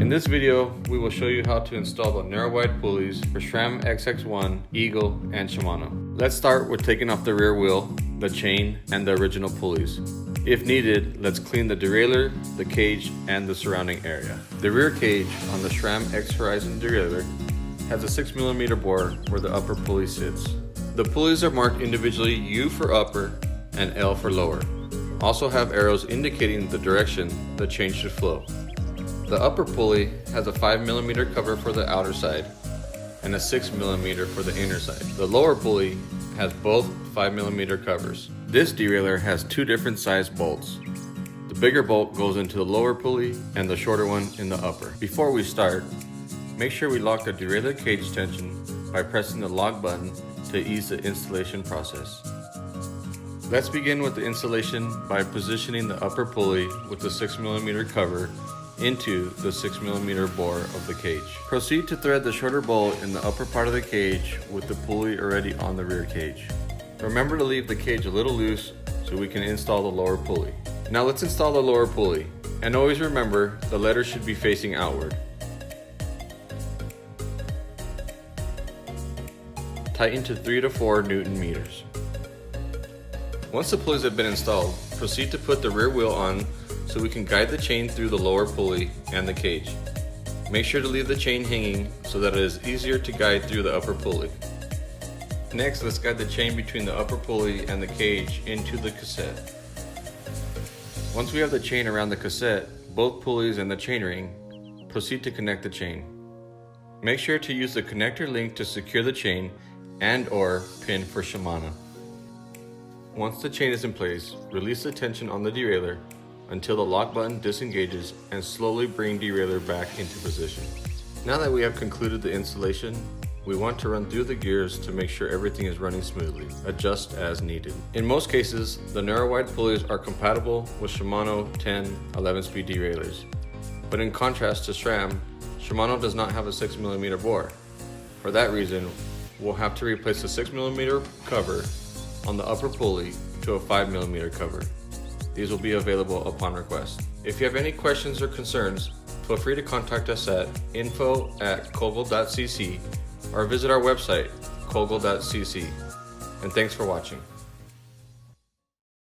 In this video, we will show you how to install the narrow-wide pulleys for SRAM XX1, Eagle, and Shimano. Let's start with taking off the rear wheel, the chain, and the original pulleys. If needed, let's clean the derailleur, the cage, and the surrounding area. The rear cage on the SRAM X Horizon derailleur has a 6mm bore where the upper pulley sits. The pulleys are marked individually U for upper and L for lower. Also have arrows indicating the direction the chain should flow. The upper pulley has a 5mm cover for the outer side and a 6mm for the inner side. The lower pulley has both 5mm covers. This derailleur has two different size bolts. The bigger bolt goes into the lower pulley and the shorter one in the upper. Before we start, make sure we lock the derailleur cage tension by pressing the lock button to ease the installation process. Let's begin with the installation by positioning the upper pulley with the 6mm cover into the 6mm bore of the cage. Proceed to thread the shorter bolt in the upper part of the cage with the pulley already on the rear cage. Remember to leave the cage a little loose so we can install the lower pulley. Now let's install the lower pulley, and always remember the letters should be facing outward. Tighten to 3 to 4 Newton meters. Once the pulleys have been installed, proceed to put the rear wheel on so we can guide the chain through the lower pulley and the cage. Make sure to leave the chain hanging so that it is easier to guide through the upper pulley. Next, let's guide the chain between the upper pulley and the cage into the cassette. Once we have the chain around the cassette, both pulleys and the chainring, proceed to connect the chain. Make sure to use the connector link to secure the chain and/or pin for Shimano. Once the chain is in place, release the tension on the derailleur until the lock button disengages and slowly bring derailleur back into position. Now that we have concluded the installation, we want to run through the gears to make sure everything is running smoothly. Adjust as needed. In most cases, the narrow-wide pulleys are compatible with Shimano 10 11-speed derailleurs. But in contrast to SRAM, Shimano does not have a 6mm bore. For that reason, we'll have to replace the 6mm cover on the upper pulley to a 5mm cover. These will be available upon request. If you have any questions or concerns, feel free to contact us at info@kogel.cc or visit our website, kogel.cc. And thanks for watching.